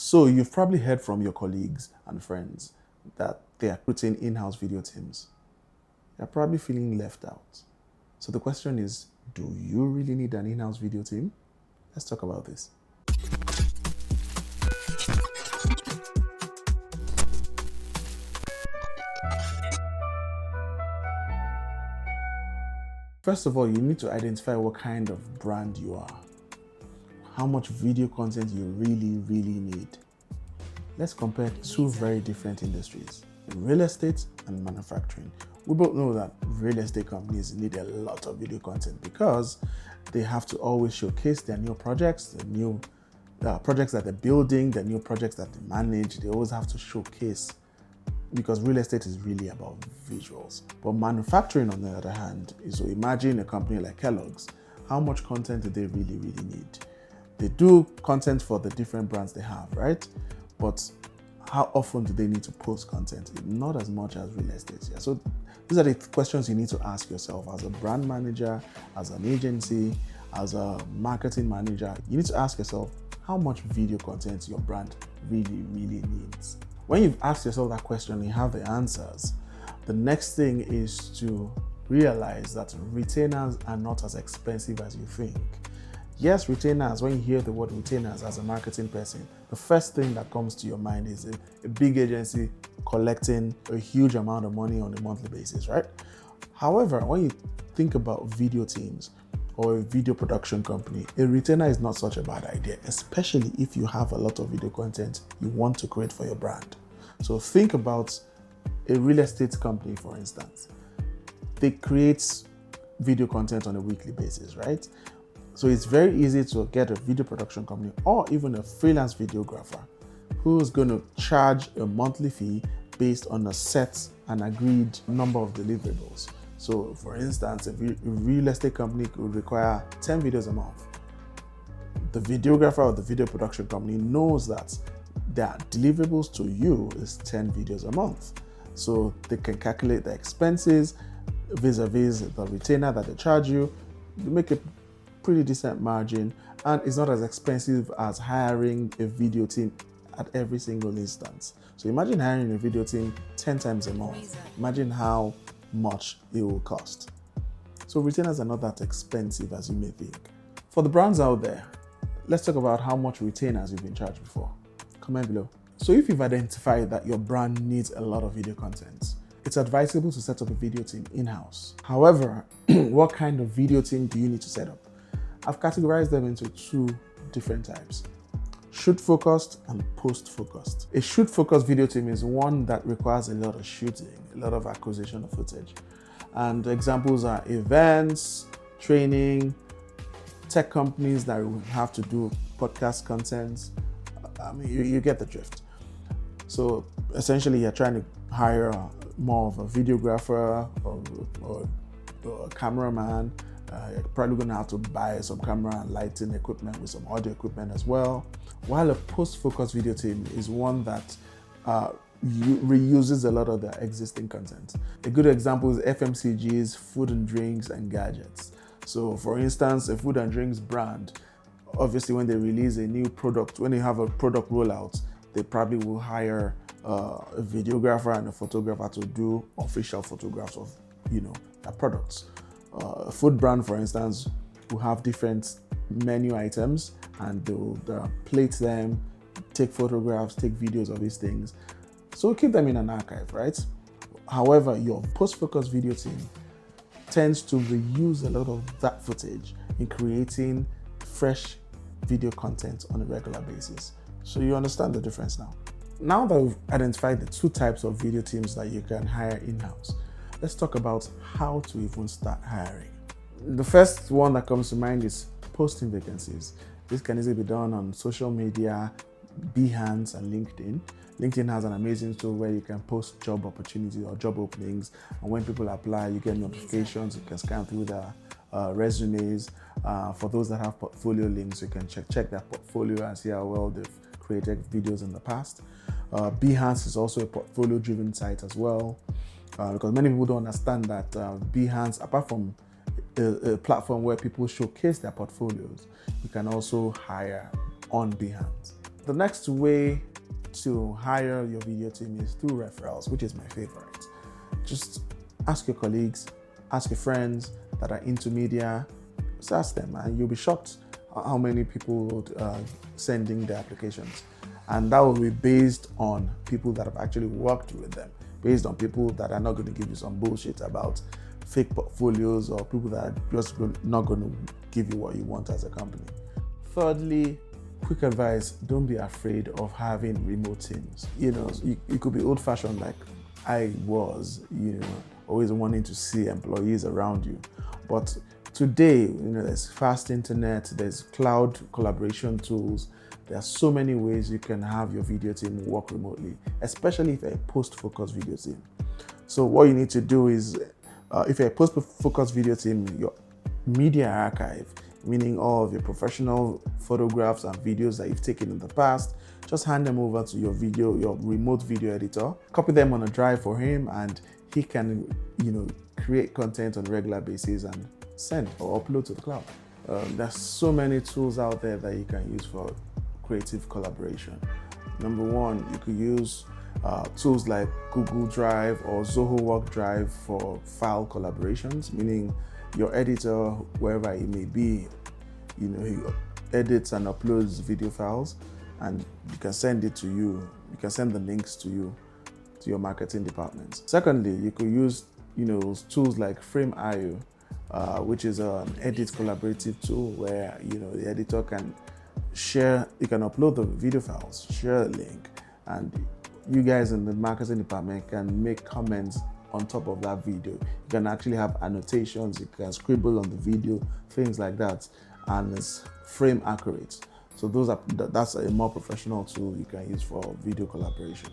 So you've probably heard from your colleagues and friends that they are recruiting in-house video teams. They're probably feeling left out. So the question is, do you really need an in-house video team? Let's talk about this. First of all, you need to identify what kind of brand you are. How much video content you really need. Let's compare two very different industries, real estate and manufacturing. We both know that real estate companies need a lot of video content because they have to always showcase their new projects, the new projects that they're building, the new projects that they manage. They always have to showcase because real estate is really about visuals. But manufacturing, on the other hand, is, so imagine a company like Kellogg's. How much content do they really need? They do content for the different brands they have, right? But how often do they need to post content? Not as much as real estate. Yeah. So these are the questions you need to ask yourself as a brand manager, as an agency, as a marketing manager. You need to ask yourself how much video content your brand really needs. When you've asked yourself that question and you have the answers, the next thing is to realize that retainers are not as expensive as you think. Yes, retainers, when you hear the word retainers as a marketing person, the first thing that comes to your mind is a big agency collecting a huge amount of money on a monthly basis, right? However, when you think about video teams or a video production company, a retainer is not such a bad idea, especially if you have a lot of video content you want to create for your brand. So think about a real estate company, for instance. They create video content on a weekly basis, right? So it's very easy to get a video production company or even a freelance videographer who's going to charge a monthly fee based on a set and agreed number of deliverables. So for instance, a real estate company could require 10 videos a month. The videographer or the video production company knows that their deliverables to you is 10 videos a month. So they can calculate the expenses vis-a-vis the retainer that they charge you. They make a pretty decent margin, and it's not as expensive as hiring a video team at every single instance. So imagine hiring a video team 10 times a month. Imagine how much it will cost. So retainers are not that expensive as you may think. For the brands out there, let's talk about how much retainers you've been charged before. Comment below. So if you've identified that your brand needs a lot of video content, it's advisable to set up a video team in-house. However, what kind of video team do you need to set up? I've categorized them into two different types: shoot-focused and post-focused. A shoot-focused video team is one that requires a lot of shooting, a lot of acquisition of footage. And examples are events, training, tech companies that will have to do podcast content. I mean, you get the drift. So essentially, you're trying to hire more of a videographer or a cameraman. You're probably going to have to buy some camera and lighting equipment with some audio equipment as well. While a post-focus video team is one that reuses a lot of the existing content. A good example is FMCGs, food and drinks, and gadgets. So for instance, a food and drinks brand, obviously when they release a new product, when they have a product rollout, they probably will hire a videographer and a photographer to do official photographs of, their products. A food brand, for instance, will have different menu items and they'll plate them, take photographs, take videos of these things. So keep them in an archive, right? However, your post-focus video team tends to reuse a lot of that footage in creating fresh video content on a regular basis. So you understand the difference now. Now that we've identified the two types of video teams that you can hire in-house, let's talk about how to even start hiring. The first one that comes to mind is posting vacancies. This can easily be done on social media, Behance and LinkedIn. LinkedIn has an amazing tool where you can post job opportunities or job openings, and when people apply, you get notifications. You can scan through their resumes. For those that have portfolio links, you can check their portfolio and see how well they've created videos in the past. Behance is also a portfolio-driven site as well, because many people don't understand that Behance, apart from a platform where people showcase their portfolios, you can also hire on Behance. The next way to hire your video team is through referrals, which is my favorite. Just ask your colleagues, ask your friends that are into media, just ask them, and you'll be shocked how many people would sending their applications. And that will be based on people that have actually worked with them, based on people that are not going to give you some bullshit about fake portfolios, or people that are just not going to give you what you want as a company. Thirdly, quick advice, don't be afraid of having remote teams. You know, you could be old-fashioned like I was, you know, always wanting to see employees around you. But today, you know, there's fast internet, there's cloud collaboration tools. There are so many ways you can have your video team work remotely, especially if you're a post-focused video team. So what you need to do is, if you're a post-focused video team, your media archive, meaning all of your professional photographs and videos that you've taken in the past, just hand them over to your remote video editor, copy them on a drive for him, and he can, you know, create content on a regular basis and send or upload to the cloud. There's so many tools out there that you can use for creative collaboration. Number one, you could use tools like Google Drive or Zoho Work Drive for file collaborations, meaning your editor, wherever it may be, you know, he edits and uploads video files, and you can send it to you. You can send the links to you, to your marketing department. Secondly, you could use, you know, tools like Frame.io, which is an edit collaborative tool where, you know, the editor can share, you can upload the video files, share a link, and you guys in the marketing department can make comments on top of that video. You can actually have annotations, you can scribble on the video, things like that, and it's frame accurate. So that's a more professional tool you can use for video collaboration.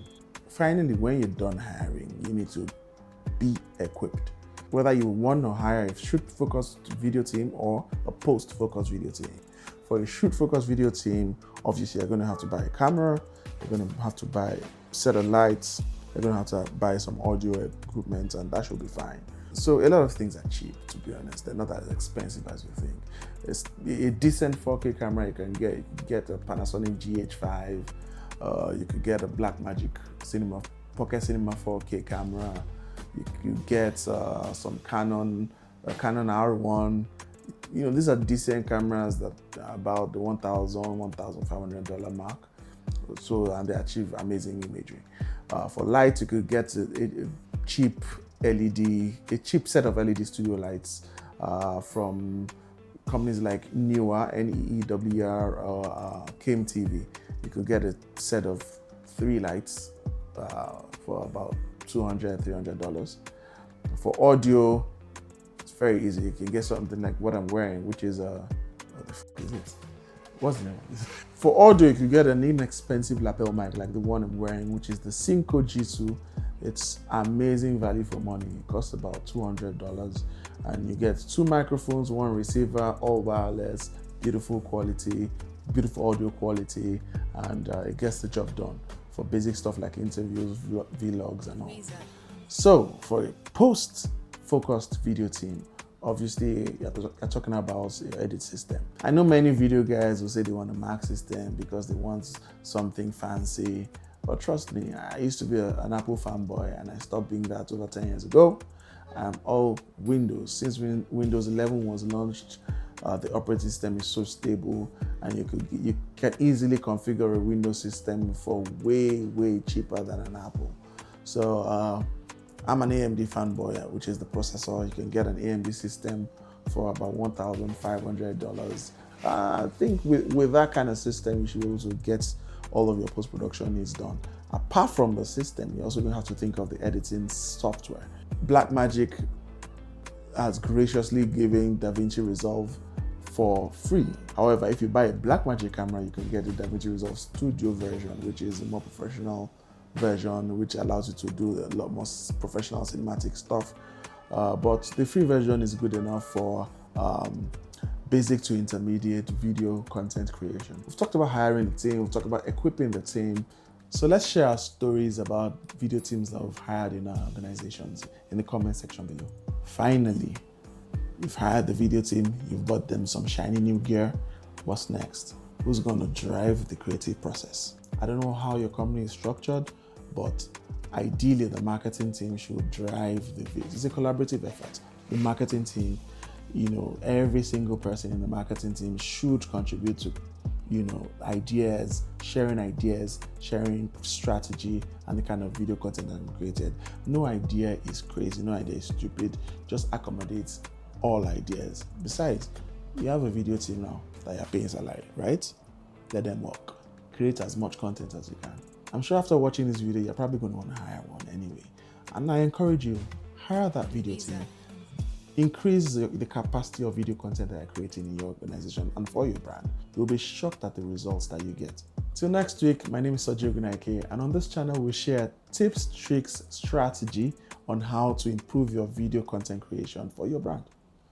Finally, when you're done hiring, you need to be equipped. Whether you want to hire a shoot-focused video team or a post-focused video team. For a shoot-focused video team, obviously you're going to have to buy a camera, you're going to have to buy a set of lights, you're going to have to buy some audio equipment, and that should be fine. So a lot of things are cheap, to be honest. They're not as expensive as you think. It's a decent 4K camera you can get. You can get a Panasonic GH5. You could get a Blackmagic Pocket Cinema 4K camera. You could get some Canon R1. You know, these are decent cameras that are about the $1,000, $1,500 mark. So, and they achieve amazing imagery. For lights, you could get a cheap set of LED studio lights from companies like Neewer, Neewr, or Came TV. You could get a set of 3 lights for about $200, $300. For audio, it's very easy. You can get something like what I'm wearing, which is what the f is it? What's the name of this? For audio, you can get an inexpensive lapel mic like the one I'm wearing, which is the Synco G2. It's amazing value for money. It costs about $200, and you get 2 microphones, 1 receiver, all wireless, beautiful quality, beautiful audio quality, and it gets the job done for basic stuff like interviews, vlogs, and all. So for a post-focused video team, obviously you're talking about your edit system. I know many video guys will say they want a Mac system because they want something fancy. But trust me, I used to be an Apple fanboy, and I stopped being that over 10 years ago. I'm all Windows. Since Windows 11 was launched, the operating system is so stable, and you can easily configure a Windows system for way cheaper than an Apple. So I'm an AMD fanboy, which is the processor. You can get an AMD system for about $1,500. I think with that kind of system, you should be able to get all of your post-production needs done. Apart from the system, you're also going to have to think of the editing software. Blackmagic has graciously given DaVinci Resolve for free. However, if you buy a Blackmagic camera, you can get the DaVinci Resolve Studio version, which is a more professional version, which allows you to do a lot more professional cinematic stuff. But the free version is good enough for basic to intermediate video content creation. We've talked about hiring the team, we've talked about equipping the team. So let's share our stories about video teams that we've hired in our organizations in the comment section below. Finally, you've hired the video team, you've bought them some shiny new gear. What's next? who's going to drive the creative process. I don't know how your company is structured, but ideally the marketing team should drive the video. It's a collaborative effort. The marketing team, every single person in the marketing team should contribute to, ideas, sharing strategy, and the kind of video content that we created. No idea is crazy, no idea is stupid. Just accommodates all ideas. Besides, you have a video team now that you're paying salary, right? Let them work. Create as much content as you can. I'm sure after watching this video, you're probably going to want to hire one anyway. And I encourage you, hire that video team. Increase the capacity of video content that you're creating in your organization and for your brand. You'll be shocked at the results that you get. Till next week, my name is Soji Ogunnaike, and on this channel, we share tips, tricks, strategy on how to improve your video content creation for your brand.